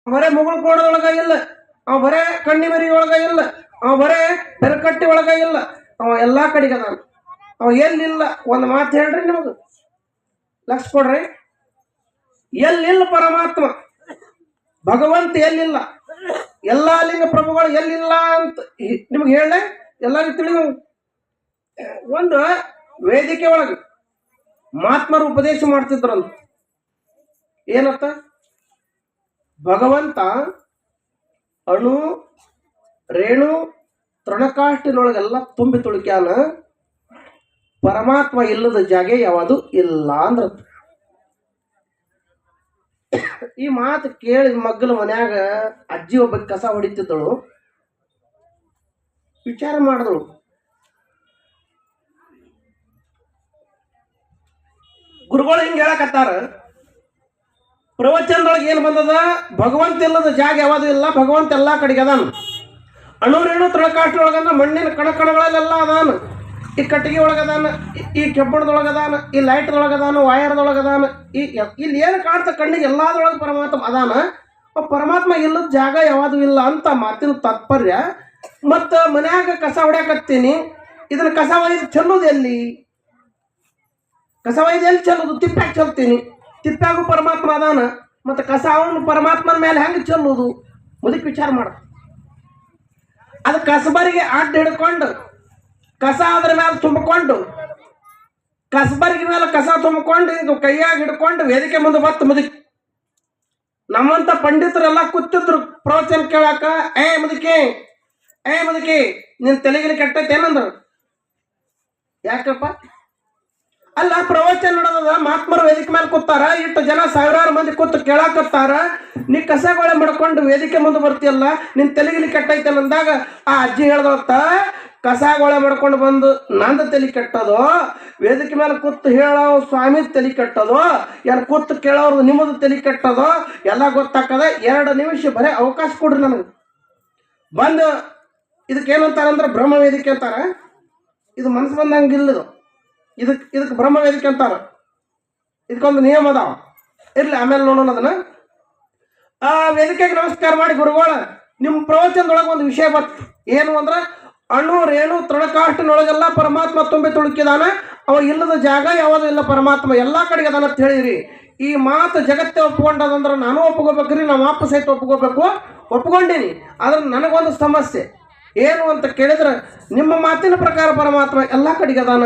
ಬರೇ ಮುಗುಳು ಕೋಣದೊಳಗ ಇಲ್ಲ, ಅವ ಬರೇ ಕಣ್ಣಿ ಮರಿ ಒಳಗ ಇಲ್ಲ, ಅವ ಬರೇ ಬೆರಕಟ್ಟಿ ಒಳಗ ಇಲ್ಲ, ಅವ ಎಲ್ಲಾ ಕಡೆಗೆ ಅದಾನ. ಅವ ಎಲ್ಲಿಲ್ಲ ಒಂದು ಮಾತು ಹೇಳ್ರಿ ನಿಮಗ, ಲಕ್ಷ ಕೊಡ್ರಿ. ಎಲ್ಲಿಲ್ಲ ಪರಮಾತ್ಮ ಭಗವಂತ ಎಲ್ಲಿಲ್ಲ, ಎಲ್ಲಾ ಲಿಂಗ ಪ್ರಭುಗಳು ಎಲ್ಲಿಲ್ಲ ಅಂತ ನಿಮ್ಗೆ ಹೇಳ ಎಲ್ಲರಿಗೂ ತಿಳಿದ. ಒಂದು ವೇದಿಕೆ ಒಳಗ ಮಹಾತ್ಮರು ಉಪದೇಶ ಮಾಡ್ತಿದ್ರಂತ. ಏನತ್ತ? ಭಗವಂತ ಅಣು ರೇಣು ತೃಣಕಾಷ್ಟಿನೊಳಗೆಲ್ಲ ತುಂಬಿ ತುಳುಕ್ಯಾನ, ಪರಮಾತ್ಮ ಇಲ್ಲದ ಜಾಗೆ ಯಾವುದು ಇಲ್ಲ ಅಂದ್ರ. ಈ ಮಾತು ಕೇಳಿ ಮಗ್ಗಲ ಮನ್ಯಾಗ ಅಜ್ಜಿ ಒಬ್ಬ ಕಸ ಹೊಡಿತಿದ್ದಳು. ವಿಚಾರ ಮಾಡಿದಳು, ಗುರುಗಳು ಹಿಂಗ ಹೇಳಕತ್ತಾರ, ಪ್ರವಚನದೊಳಗೆ ಏನು ಬಂದದ? ಭಗವಂತ ಇಲ್ಲದ ಜಾಗ ಯಾವುದು ಇಲ್ಲ, ಭಗವಂತ ಎಲ್ಲಾ ಕಡೆಗೆ ಅದಾನ. ಅಣುರೇಣು ತೃಣಕಾಷ್ಟಿನೊಳಗಂದ್ರ ಮಣ್ಣಿನ ಕಣಕಣಗಳಲ್ಲೆಲ್ಲ ಅದಾನ. ಈ ಕಟ್ಟಿಗೆ ಒಳಗದಾನ, ಈ ಕೆಬ್ಬಣದೊಳಗದಾನ, ಈ ಲೈಟ್ದೊಳಗದಾನ, ವಾಯರ್ದೊಳಗದಾನ. ಇಲ್ಲಿ ಏನು ಕಾಣ್ತ ಕಣ್ಣಿಗೆ ಎಲ್ಲಾದ್ರೊಳಗೆ ಪರಮಾತ್ಮ ಅದಾನ. ಪರಮಾತ್ಮ ಇಲ್ಲದ ಜಾಗ ಯಾವುದು ಇಲ್ಲ ಅಂತ ಮಾತಿನ ತಾತ್ಪರ್ಯ. ಮತ್ತು ಮನ್ಯಾಗ ಕಸ ಹೊಡ್ಯಾಕತ್ತೀನಿ, ಇದನ್ನ ಕಸ ಒಯ್ದು ಚೆಲ್ಲೋದು ಎಲ್ಲಿ? ಕಸ ಒಯ್ದು ಎಲ್ಲಿ ಚೆಲ್ಲೋದು? ತಿಪ್ಪ್ಯಾಗ ಚೆಲ್ತೀನಿ, ತಿಪ್ಪ್ಯಾಗು ಪರಮಾತ್ಮ ಅದಾನ. ಮತ್ತು ಕಸ ಅವನು ಪರಮಾತ್ಮನ ಮೇಲೆ ಹೆಂಗೆ ಚೆಲ್ಲೋದು? ಮುದಕ್ಕೆ ವಿಚಾರ ಮಾಡ. ಅದು ಕಸಬರಿಗೆ ಅಡ್ಡ ಹಿಡ್ಕೊಂಡು ಕಸ ಅದ್ರ ಮೇಲೆ ತುಂಬಿಕೊಂಡು, ಕಸಬರಿಗೆ ಮೇಲೆ ಕಸ ತುಂಬಿಕೊಂಡು ಇದು ಕೈಯಾಗ ಹಿಡ್ಕೊಂಡು ವೇದಿಕೆ ಮುಂದೆ ಬತ್ತು ಮುದುಕಿ. ನಮ್ಮಂತ ಪಂಡಿತರೆಲ್ಲ ಕೂತಿದ್ರು ಪ್ರವಚನ ಕೇಳಾಕ. ಏ ಮುದುಕಿ ನಿನ್ ತಲೆಗಿಲಿ ಕೆಟ್ಟೈತೆ ಏನಂದ್ರು. ಯಾಕಪ್ಪ? ಅಲ್ಲ, ಪ್ರವಚನ ನಡೆದ ಮಹಾತ್ಮರು ವೇದಿಕೆ ಮೇಲೆ ಕೂತಾರ, ಇಷ್ಟು ಜನ ಸಾವಿರಾರು ಮಂದಿ ಕೂತು ಕೇಳಾಕತ್ತಾರ, ನೀ ಕಸಗೊಳೆ ಮಾಡ್ಕೊಂಡು ವೇದಿಕೆ ಮುಂದೆ ಬರ್ತೀಯಲ್ಲ, ನಿನ್ ತಲೆಗಿಲಿ ಕೆಟ್ಟೈತೆ ಅಂದಾಗ ಆ ಅಜ್ಜಿ ಹೇಳ್ದತ್ತ, ಕಸಗೊಳೆ ಮಾಡ್ಕೊಂಡು ಬಂದು ನಂದು ತಲೆ ಕೆಟ್ಟದೋ, ವೇದಿಕೆ ಮೇಲೆ ಕೂತು ಹೇಳೋ ಸ್ವಾಮಿ ತಲೆ ಕೆಟ್ಟದೋ, ಏನು ಕೂತು ಕೇಳೋರ್ದು ನಿಮ್ಮದು ತಲೆ ಕೆಟ್ಟದೋ ಎಲ್ಲ ಗೊತ್ತಾಕದ. 2 ನಿಮಿಷ ಬರೀ ಅವಕಾಶ ಕೊಡ್ರಿ ನನಗೆ. ಬಂದು ಇದಕ್ಕೇನಂತಾರಂದ್ರೆ ಬ್ರಹ್ಮ ವೇದಿಕೆ ಅಂತಾರ. ಇದು ಮನಸ್ಸು ಬಂದಂಗಿಲ್ಲದು. ಇದಕ್ಕೆ ಬ್ರಹ್ಮ ವೇದಿಕೆ ಅಂತಾರ. ಇದಕ್ಕೊಂದು ನಿಯಮ ಅದಾವ, ಇರ್ಲಿ ಆಮೇಲೆ ನೋಡೋಣ ಅದನ್ನ. ಆ ವೇದಿಕೆಗೆ ನಮಸ್ಕಾರ ಮಾಡಿ, ಗುರುಗಳ ನಿಮ್ಮ ಪ್ರವಚನದೊಳಗೆ ಒಂದು ವಿಷಯ ಬತ್ತು. ಏನು ಅಂದ್ರೆ, ಅಣು ರೇಣು ತೃಣಕಾಷ್ಟಿನೊಳಗೆಲ್ಲ ಪರಮಾತ್ಮ ತುಂಬಿ ತುಳುಕಿದಾನ, ಅವ ಇಲ್ಲದ ಜಾಗ ಯಾವುದು ಇಲ್ಲ, ಪರಮಾತ್ಮ ಎಲ್ಲಾ ಕಡೆಗೆ ಅದಾನ ಅಂತ ಹೇಳಿರಿ. ಈ ಮಾತು ಜಗತ್ತೇ ಒಪ್ಕೊಂಡದಂದ್ರೆ ನಾನು ಒಪ್ಕೋಬೇಕ್ರಿ, ನಮ್ಮ ಅಪ್ಪ ಸಹಿತ ಒಪ್ಕೋಬೇಕು. ಒಪ್ಕೊಂಡೀನಿ. ಆದ್ರೆ ನನಗೊಂದು ಸಮಸ್ಯೆ ಏನು ಅಂತ ಕೇಳಿದ್ರೆ, ನಿಮ್ಮ ಮಾತಿನ ಪ್ರಕಾರ ಪರಮಾತ್ಮ ಎಲ್ಲಾ ಕಡೆಗೆ ಅದಾನ,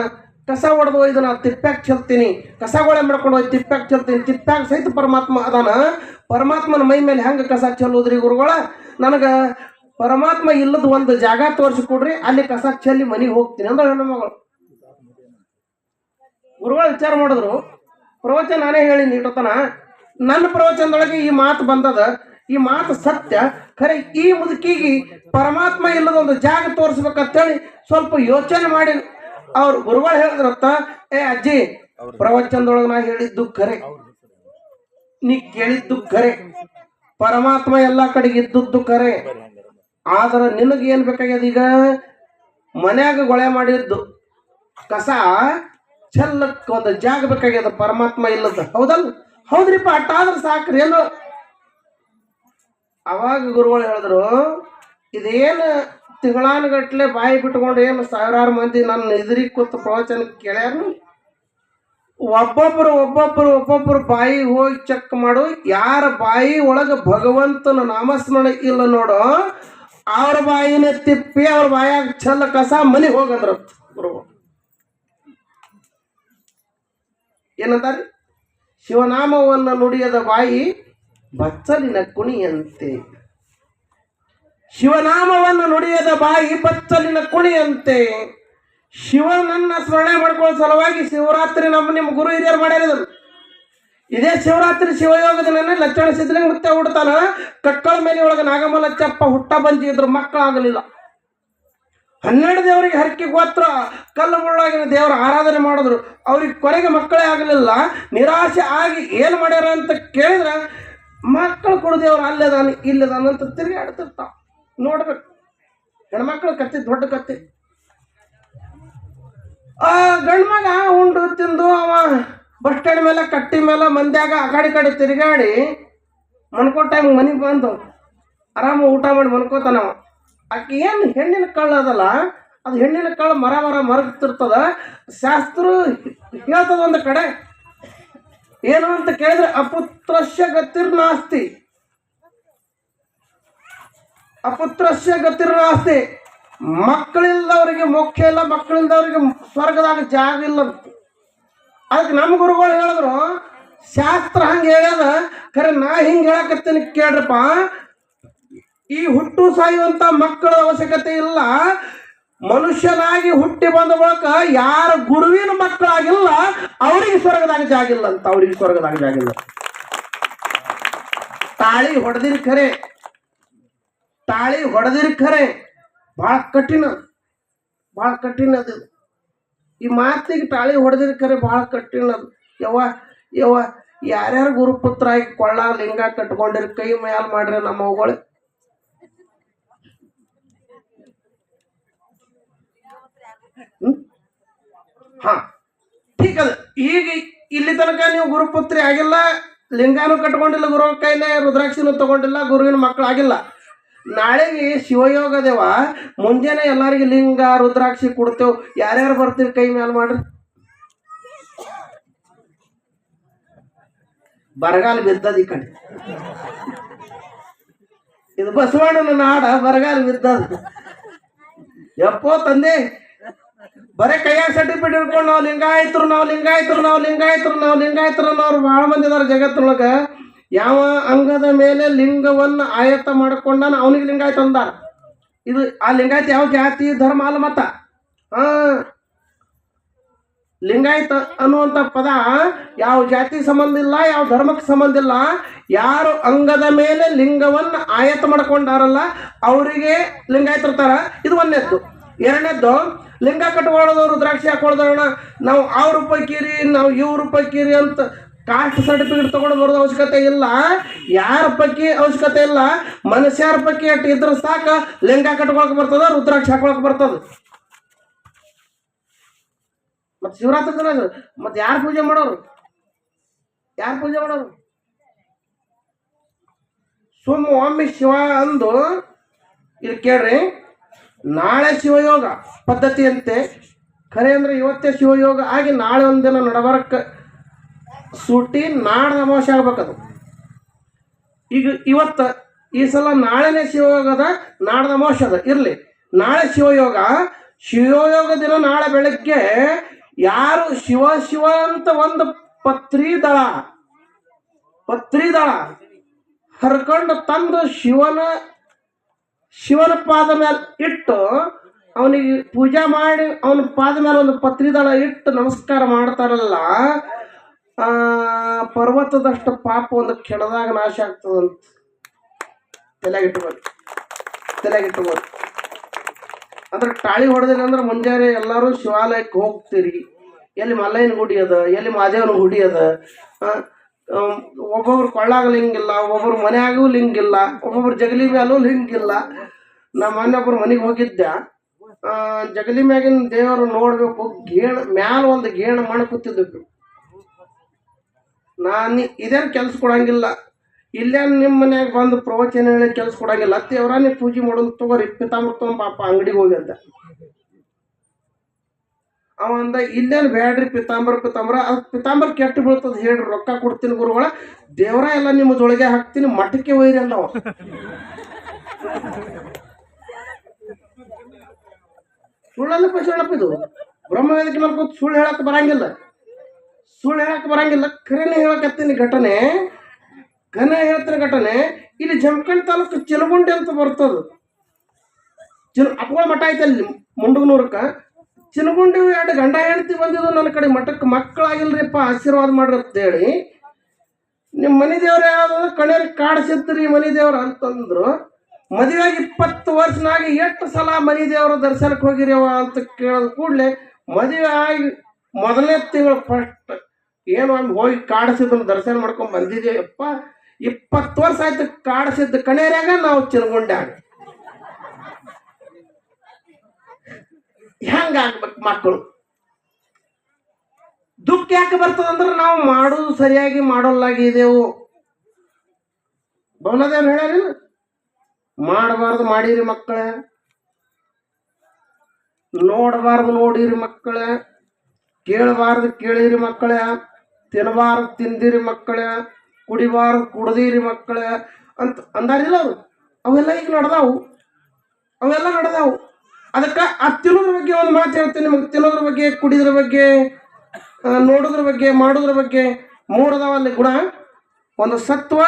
ಕಸ ಹೊಡೆದು ಒಯ್ದು ನಾನು ತಿಪ್ಪ್ಯಾಗ ಚೆಲ್ತೀನಿ, ಕಸಗೊಳೆ ಮಾಡ್ಕೊಂಡು ಹೋಗಿ ತಿಪ್ಪ್ಯಾಗ ಚೆಲ್ತೀನಿ, ತಿಪ್ಪ್ಯಾಗ ಸಹಿತ ಪರಮಾತ್ಮ ಅದಾನ. ಪರಮಾತ್ಮನ ಮೈ ಮೇಲೆ ಹೆಂಗೆ ಕಸ ಚೆಲ್ಲೋದ್ರಿ ಗುರುಗಳ? ನನಗೆ ಪರಮಾತ್ಮ ಇಲ್ಲದ ಒಂದು ಜಾಗ ತೋರಿಸಿಕೊಡ್ರಿ, ಅಲ್ಲಿ ಕಸ ಚೆಲ್ಲಿ ಮನೆಗೆ ಹೋಗ್ತೀನಿ ಅಂದ್ರೆ ಹೆಣ್ಣು ಮಗಳು. ಗುರುಗಳು ವಿಚಾರ ಮಾಡಿದ್ರು. ಪ್ರವಚನ ನಾನೇ ಹೇಳಿನಿ ಇಟ್ಟತನ. ನನ್ನ ಪ್ರವಚನದೊಳಗೆ ಈ ಮಾತು ಬಂದದ, ಈ ಮಾತು ಸತ್ಯ ಖರೆ. ಈ ಮುದುಕಿಗೆ ಪರಮಾತ್ಮ ಇಲ್ಲದ ಒಂದು ಜಾಗ ತೋರಿಸ್ಬೇಕಂತೇಳಿ ಸ್ವಲ್ಪ ಯೋಚನೆ ಮಾಡಿ ಅವ್ರು ಗುರುಗಳು ಹೇಳಿದ್ರತ್ತ, ಏ ಅಜ್ಜಿ, ಪ್ರವಚನದೊಳಗೆ ನಾ ಹೇಳಿದ್ದು ಖರೆ, ನೀ ಕೇಳಿದ್ದು ಖರೆ, ಪರಮಾತ್ಮ ಎಲ್ಲಾ ಕಡೆಗೆ ಇದ್ದದ್ದು ಖರೆ. ಆದ್ರೆ ನಿನಗೆ ಏನ್ ಬೇಕಾಗ್ಯದ? ಈಗ ಮನ್ಯಾಗ ಗೊಳೆ ಮಾಡಿದ್ದು ಕಸ ಚೆಲ್ಲಕ್ ಒಂದು ಜಾಗ ಬೇಕಾಗ್ಯದ, ಪರಮಾತ್ಮ ಇಲ್ಲದ. ಹೌದಲ್ಲ? ಹೌದ್ರಿಪ್ಪ, ಅಟ್ಟ ಆದ್ರೆ ಸಾಕ್ರಿ ಏನು. ಅವಾಗ ಗುರುಗಳು ಹೇಳಿದ್ರು, ಇದೇನು ತಿಂಗಳಾನುಗಟ್ಲೆ ಬಾಯಿ ಬಿಟ್ಕೊಂಡು ಏನು ಸಾವಿರಾರು ಮಂದಿ ನನ್ನ ಎದುರಿಗೆ ಕೂತು ಪ್ರವಚನ ಕೇಳ್ಯಾರ. ಒಬ್ಬೊಬ್ಬರು ಬಾಯಿ ಹೋಗಿ ಚೆಕ್ ಮಾಡು, ಯಾರ ಬಾಯಿ ಒಳಗೆ ಭಗವಂತನ ನಾಮಸ್ಮರಣ ಇಲ್ಲ ನೋಡೋ, ಅವ್ರ ಬಾಯಿನೇ ತಿಪ್ಪಿ ಅವ್ರ ಬಾಯಾಗ ಚೆಲ್ಲ ಕಸ ಮನೆಗೆ ಹೋಗಂದ್ರ ಗುರುಗಳು. ಏನಂತಾರೆ? ಶಿವನಾಮವನ್ನು ನುಡಿಯದ ಬಾಯಿ ಬಚ್ಚಲಿನ ಕುಣಿಯಂತೆ. ಶಿವನಾಮವನ್ನು ನುಡಿಯದ ಬಾಯಿ ಬಚ್ಚಲಿನ ಕುಣಿಯಂತೆ. ಶಿವನನ್ನ ಸ್ಮರಣೆ ಮಾಡ್ಕೊಳ್ಳೋ ಸಲುವಾಗಿ ಶಿವರಾತ್ರಿ ನಿಮ್ಮ ಗುರು ಹಿರಿಯರು ಮಾಡ್ಯಾರ. ಇದೇ ಶಿವರಾತ್ರಿ ಶಿವಯೋಗ ದಿನ ಲಕ್ಷಣ ಸಿದ್ಧಲಿಂಗ ಮತ್ತೆ ಹುಡ್ತಾನ. ಕಕ್ಕಳ ಮೇಲೆ ಒಳಗೆ ನಾಗಮ್ಮ ಲಚ್ಚಪ್ಪ ಹುಟ್ಟ ಬಂದಿದ್ರು, ಮಕ್ಕಳಾಗಲಿಲ್ಲ. 12 ದೇವರಿಗೆ ಹರಕೆ ಗೋತ್ರ ಕಲ್ಲು ಮುಳ್ಳಾಗಿನ ದೇವರ ಆರಾಧನೆ ಮಾಡಿದ್ರು, ಅವ್ರಿಗೆ ಕೊನೆಗೆ ಮಕ್ಕಳೇ ಆಗಲಿಲ್ಲ. ನಿರಾಶೆ ಆಗಿ ಏನು ಮಾಡ್ಯಾರ ಅಂತ ಕೇಳಿದ್ರೆ, ಮಕ್ಕಳು ಕೊಡು ದೇವ್ರು ಅಲ್ಲೇದಾನ ಇಲ್ಲದಾನ ಅಂತ ತಿರುಗಾಡ್ತಿರ್ತಾವ. ನೋಡ್ಬೇಕು, ಹೆಣ್ಮಕ್ಳು ಕತ್ತಿ ದೊಡ್ಡ ಕತ್ತಿ. ಆ ಗಂಡ್ಮಗ ಉಂಡು ತಿಂದು ಅವ ಬಸ್ ಸ್ಟ್ಯಾಂಡ್ ಮೇಲೆ ಕಟ್ಟಿ ಮೇಲೆ ಮಂದ್ಯಾಗ ಆ ಕಡೆ ತಿರುಗಾಡಿ ಮನ್ಕೋ ಟೈಮ್ ಮನೆಗೆ ಬಂದು ಆರಾಮ ಊಟ ಮಾಡಿ ಮನ್ಕೋತಾನವ. ಆಕೆ ಏನು ಹೆಣ್ಣಿನ ಕಳ್ಳು ಅದಲ್ಲ, ಅದು ಹೆಣ್ಣಿನ ಕಳ್ಳು ಮರಗ್ತಿರ್ತದ. ಶಾಸ್ತ್ರ ಹೇಳ್ತದ ಒಂದು ಕಡೆ ಏನು ಅಂತ ಕೇಳಿದ್ರೆ ಅಪುತ್ರಸ್ಯ ಗತಿರ್ನಾಸ್ತಿ, ಅಪುತ್ರಸ್ಯ ಗತಿರ್ನಾಸ್ತಿ. ಮಕ್ಕಳಿಲ್ದವ್ರಿಗೆ ಮೋಕ್ಷ ಇಲ್ಲ, ಮಕ್ಕಳಿಲ್ದವ್ರಿಗೆ ಸ್ವರ್ಗದಾಗ ಜಾಗ ಇಲ್ಲ. ಅದಕ್ಕೆ ನಮ್ಮ ಗುರುಗಳು ಹೇಳಿದ್ರು ಶಾಸ್ತ್ರ ಹಂಗೆ ಹೇಳ್ಯದ, ಖರೆ ನಾ ಹಿಂಗೆ ಹೇಳಕತ್ತೀನಿ ಕೇಳ್ರಪ್ಪ. ಈ ಹುಟ್ಟು ಸಾಯುವಂತ ಮಕ್ಕಳ ಅವಶ್ಯಕತೆ ಇಲ್ಲ. ಮನುಷ್ಯನಾಗಿ ಹುಟ್ಟಿ ಬಂದ ಬಳಿಕ ಯಾರ ಗುರುವಿನ ಮಕ್ಕಳಾಗಿಲ್ಲ ಅವ್ರಿಗೆ ಸ್ವರ್ಗದಾಗ ಜಾಗಿಲ್ಲ ಅಂತ, ಅವ್ರಿಗೆ ಸ್ವರ್ಗದಾಗ ಜಾಗಿಲ್ಲ. ತಾಳಿ ಹೊಡೆದಿರಿ ಖರೆ, ತಾಳಿ ಹೊಡೆದಿರಿ ಖರೆ, ಭಾಳ ಕಠಿಣ, ಭಾಳ ಕಠಿಣ ಅದು. ಈ ಮಾತಿಗೆ ತಾಳಿ ಹೊಡೆದಿರಿ ಖರೆ ಭಾಳ ಕಠಿಣ ಅದು. ಯವ್ವ ಯಾರ್ಯಾರು ಗುರುಪುತ್ರ ಆಗಿ ಕೊಳ್ಳ ಲಿಂಗ ಕಟ್ಕೊಂಡಿರಿ ಕೈ ಮ್ಯಾಲ್ ಮಾಡ್ರಿ ನಮ್ಮ ಅವುಗಳು. ಹಾ ಠೀಕ್ ಅದ. ಈಗ ಇಲ್ಲಿ ತನಕ ನೀವು ಗುರುಪುತ್ರಿ ಆಗಿಲ್ಲ, ಲಿಂಗಾನು ಕಟ್ಕೊಂಡಿಲ್ಲ ಗುರು ಕೈಲೇ, ರುದ್ರಾಕ್ಷಿನೂ ತಗೊಂಡಿಲ್ಲ, ಗುರುವಿನ ಮಕ್ಕಳಾಗಿಲ್ಲ. ನಾಳೆಗೆ ಶಿವಯೋಗ ದೇವ ಮುಂಜಾನೆ ಎಲ್ಲರಿಗೆ ಲಿಂಗ ರುದ್ರಾಕ್ಷಿ ಕೊಡ್ತೇವೆ. ಯಾರ್ಯಾರು ಬರ್ತೀವಿ ಕೈ ಮ್ಯಾಲ ಮಾಡ್ರಿ. ಬರಗಾಲ ಬಿದ್ದದ ಈ ಕಡೆ, ಇದು ಬಸವಣ್ಣನ ನಾಡ, ಬರಗಾಲ ಬಿದ್ದದ. ಯಪ್ಪೋ ತಂದೆ, ಬರೇ ಕೈಯಾಗ ಸರ್ಟಿಫಿಕೇಟ್ ಹಿಡ್ಕೊಂಡು ನಾವು ಲಿಂಗಾಯತರು ನಾವು ಲಿಂಗಾಯತರು ನಾವು ಲಿಂಗಾಯತರು ನಾವು ಲಿಂಗಾಯತರು ಅನ್ನೋರು ಭಾಳ ಮಂದಿ ಇದಾರೆ ಜಗತ್ತಿನೊಳಗ. ಯಾವ ಅಂಗದ ಮೇಲೆ ಲಿಂಗವನ್ನು ಆಯತ್ತ ಮಾಡ್ಕೊಂಡಾನ ಅವನಿಗೆ ಲಿಂಗಾಯತ ಅಂದಾರ. ಇದು ಆ ಲಿಂಗಾಯತ ಯಾವ ಜಾತಿ ಧರ್ಮ ಅಲ್ಲ ಮತ್ತ. ಲಿಂಗಾಯತ ಅನ್ನುವಂಥ ಪದ ಯಾವ ಜಾತಿ ಸಂಬಂಧ ಇಲ್ಲ, ಯಾವ ಧರ್ಮಕ್ಕೆ ಸಂಬಂಧ ಇಲ್ಲ. ಯಾರು ಅಂಗದ ಮೇಲೆ ಲಿಂಗವನ್ನು ಆಯತ್ತ ಮಾಡ್ಕೊಂಡಾರಲ್ಲ ಅವರಿಗೆ ಲಿಂಗಾಯತ ಇರ್ತಾರ. ಇದು ಒಂದನೇದ್ದು. ಎರಡನೇದ್ದು, ಲಿಂಗ ಕಟ್ಕೊಳ್ಳೋದವ್ರು ರುದ್ರಾಕ್ಷಿ ಹಾಕೊಳ್ಳೋದವ್ರನ್ನ ನಾವು ಅವ್ರ ಪೈಕಿರಿ ನಾವು ಇವ್ರ ಪೈಕಿರಿ ಅಂತ ಕಾಸ್ಟ್ ಸರ್ಟಿಫಿಕೇಟ್ ತಗೊಂಡು ಬರೋದು ಅವಶ್ಯಕತೆ ಇಲ್ಲ. ಯಾರ ಪೈಕಿ ಅವಶ್ಯಕತೆ ಇಲ್ಲ, ಮನುಷ್ಯರ ಪೈಕಿ ಅಟ್ಟು ಇದ್ರ ಸಾಕ ಲಿಂಗ ಕಟ್ಕೊಳಕ್ ಬರ್ತದ, ರುದ್ರಾಕ್ಷಿ ಹಾಕೊಳಕ್ ಬರ್ತದ. ಮತ್ತೆ ಶಿವರಾತ್ರಿ ದಿನ ಮತ್ತೆ ಯಾರು ಪೂಜೆ ಮಾಡೋರು, ಯಾರು ಪೂಜೆ ಮಾಡೋರು? ಒಮ್ಮೆ ಶಿವ ಅಂದು ಇಲ್ಲಿ ಕೇಳ್ರಿ. ನಾಳೆ ಶಿವಯೋಗ ಪದ್ಧತಿಯಂತೆ ಖರೆ ಅಂದ್ರೆ ಇವತ್ತೇ ಶಿವಯೋಗ ಆಗಿ ನಾಳೆ ಒಂದಿನ ನಡಬರಕ್ಕೆ ಸೂಟಿ ನಾಡ್ದ ಅಮಾವಾಸ್ಯೆ ಆಗ್ಬೇಕದು. ಈಗ ಇವತ್ತು ಈ ಸಲ ನಾಳೆನೇ ಶಿವಯೋಗದ, ನಾಡ್ದ ಅಮಾವಾಸ್ಯೆ ಅದ ಇರಲಿ. ನಾಳೆ ಶಿವಯೋಗ, ಶಿವಯೋಗ ದಿನ ನಾಳೆ ಬೆಳಗ್ಗೆ ಯಾರು ಶಿವ ಶಿವ ಅಂತ ಒಂದು ಪತ್ರಿ ದಳ ಹರ್ಕೊಂಡು ತಂದು ಶಿವನ ಪಾದ ಮೇಲೆ ಇಟ್ಟು ಅವನಿಗೆ ಪೂಜೆ ಮಾಡಿ ಅವನ ಪಾದ ಮೇಲೆ ಒಂದು ಪತ್ರಿ ದಳ ಇಟ್ಟು ನಮಸ್ಕಾರ ಮಾಡ್ತಾರಲ್ಲ, ಪರ್ವತದಷ್ಟು ಪಾಪ ಒಂದು ಕೆಡದಾಗ ನಾಶ ಆಗ್ತದಂತ ತಲೆಗಿಟ್ಟುಬೋದು. ಅಂದ್ರೆ ತಾಳಿ ಹೊಡೆದಿಲ್ಲ ಅಂದ್ರೆ ಮುಂಜಾನೆ ಎಲ್ಲರೂ ಶಿವಾಲಯಕ್ಕೆ ಹೋಗ್ತೀರಿ. ಎಲ್ಲಿ ಮಲ್ಲಯ್ಯನ ಗುಡಿ ಅದ, ಎಲ್ಲಿ ಮಹಾದೇವನ ಗುಡಿ ಅದ. ಒಬ್ಬೊಬ್ರು ಕೊಳ್ಳಾಗ ಲಿಂಗಿಲ್ಲ, ಒಬ್ಬೊಬ್ರು ಮನೆಯಾಗೂ ಲಿಂಗಿಲ್ಲ, ಒಬ್ಬೊಬ್ರು ಜಗಲಿ ಮ್ಯಾಲೂ ಲಿಂಗಿಲ್ಲ. ನಮ್ಮ ಮನೆಯೊಬ್ಬರು ಮನೆಗೆ ಹೋಗಿದ್ದೆ, ಜಗಲಿ ಮ್ಯಾಗಿನ ದೇವರು ನೋಡ್ಬೇಕು, ಮ್ಯಾಲ ಒಂದು ಗೇಣು ಮಣ್ಣು ಕೂತಿದ್ದು. ನಾನು ಇದೇನು ಕೆಲಸ ಕೊಡಂಗಿಲ್ಲ, ಇಲ್ಲೇ ನಿಮ್ಮ ಮನ್ಯಾಗ ಬಂದು ಪ್ರವಚನ ಹೇಳಿ ಕೆಲಸ ಕೊಡಂಗಿಲ್ಲ. ದೇವ್ರ ನೀವು ಪೂಜೆ ಮಾಡೋದು ತಗೋರಿ, ಪಿತಾಂಬರ ತಗೊಂಡ್ ಪಾಪ ಅಂಗಡಿಗೆ ಹೋಗಿ ಅಂತ ಅವಂದ. ಇಲ್ಲೇನು ಬೇಡ್ರಿ ಪಿತಾಂಬರ ಅದು ಪಿತಾಂಬರ ಕೆಟ್ಟು ಬೀಳ್ತದ ಹೇಳ್ರಿ, ರೊಕ್ಕ ಕೊಡ್ತೀನಿ ಗುರುಗಳ, ದೇವರ ಎಲ್ಲ ನಿಮ್ಮ ಜೊಳಗೆ ಹಾಕ್ತೀನಿ, ಮಠಕ್ಕೆ ಒಯ್ರಿ ಅಂದವ. ಸುಳ್ಳಲ್ಲ ಪಶರಣಪ್ಪ, ಇದು ಬ್ರಹ್ಮವೇದಕ್ಕೆ ಮೇಲೆ ಕೂತು ಸುಳ್ಳು ಹೇಳಕ್ ಬರಂಗಿಲ್ಲ. ಖರೇನೆ ಹೇಳಕತ್ತೀನಿ ಘಟನೆ, ಹೇಳ್ತೀನಿ ಘಟನೆ. ಇಲ್ಲಿ ಜಮಖಂಡಿ ತಾಲೂಕು ಚಿನಗುಂಡಿ ಅಂತ ಬರ್ತದ. ಅಪ್ಗಳ ಮಠ ಐತೆ ಅಲ್ಲಿ ಮುಂಡಗನೂರಕ್ಕೆ. ಚಿನಗುಂಡಿ 2 ಗಂಡ ಹೆಂಡತಿ ಬಂದಿದ್ದು ನನ್ನ ಕಡೆ ಮಠಕ್ಕೆ. ಮಕ್ಕಳಾಗಿಲ್ರಿಪ್ಪ, ಆಶೀರ್ವಾದ ಮಾಡ್ರಿ ಅಂತೇಳಿ. ನಿಮ್ಮ ಮನೆ ದೇವ್ರ ಯಾವ್ದು ಕಣ್ಯರಿಗೆ ಕಾಡಿಸಿದ್ರಿ ಮನೆ ದೇವ್ರ ಅಂತಂದ್ರು. ಮದುವೆಯಾಗಿ 20 ವರ್ಷನಾಗ ಎಷ್ಟು ಸಲ ಮನೆ ದೇವ್ರ ದರ್ಶನಕ್ಕೆ ಹೋಗಿರ್ಯವ ಅಂತ ಕೇಳೋದು ಕೂಡಲೇ ಮದುವೆ ಆಗಿ ಮೊದಲನೇ ತಿಂಗಳು ಫಸ್ಟ್ ಏನು ಹೋಗಿ ಕಾಡಿಸಿದ್ರು ದರ್ಶನ ಮಾಡ್ಕೊಂಡು ಬಂದಿದ್ದೇವಪ್ಪ. 20 ವರ್ಷ ಆಯ್ತು ಕಾಡಿಸಿದ್ದ ಕಣ್ಯರ್ಯಾಗ ನಾವು ಚಿನಗುಂಡ್ಯಾಗ. ಹೆಂಗಾಗ್ಬೇಕು ಮಕ್ಕಳು? ದುಃಖ ಯಾಕೆ ಬರ್ತದಂದ್ರೆ ನಾವು ಮಾಡೋದು ಸರಿಯಾಗಿ ಮಾಡೋಲ್ಲಾಗಿದ್ದೆವು. ಬೌಲದೇವ್ರು ಹೇಳ್ಯಾರಿಲ್ಲ, ಮಾಡಬಾರ್ದು ಮಾಡಿರಿ ಮಕ್ಕಳ, ನೋಡಬಾರ್ದು ನೋಡಿರಿ ಮಕ್ಕಳ, ಕೇಳಬಾರ್ದು ಕೇಳಿರಿ ಮಕ್ಕಳ, ತಿನ್ನಬಾರ್ದು ತಿಂದಿರಿ ಮಕ್ಕಳ, ಕುಡಿಬಾರ್ದು ಕುಡ್ದಿರಿ ಮಕ್ಕಳ ಅಂತ ಅಂದಾರಿಲ್ಲ ಅವರು. ಅವೆಲ್ಲ ಈಗ ನಡೆದಾವು, ಅವೆಲ್ಲ ನಡೆದಾವು. ಅದಕ್ಕೆ ಆ ತಿನ್ನೋದ್ರ ಬಗ್ಗೆ ಒಂದು ಮಾತು ಹೇಳ್ತೀನಿ ನಿಮಗೆ. ತಿನ್ನೋದ್ರ ಬಗ್ಗೆ, ಕುಡಿಯೋದ್ರ ಬಗ್ಗೆ, ನೋಡೋದ್ರ ಬಗ್ಗೆ, ಮಾಡೋದ್ರ ಬಗ್ಗೆ 3 ಅದಾವ ಅಲ್ಲಿ ಗುಣ. ಒಂದು ಸತ್ವ,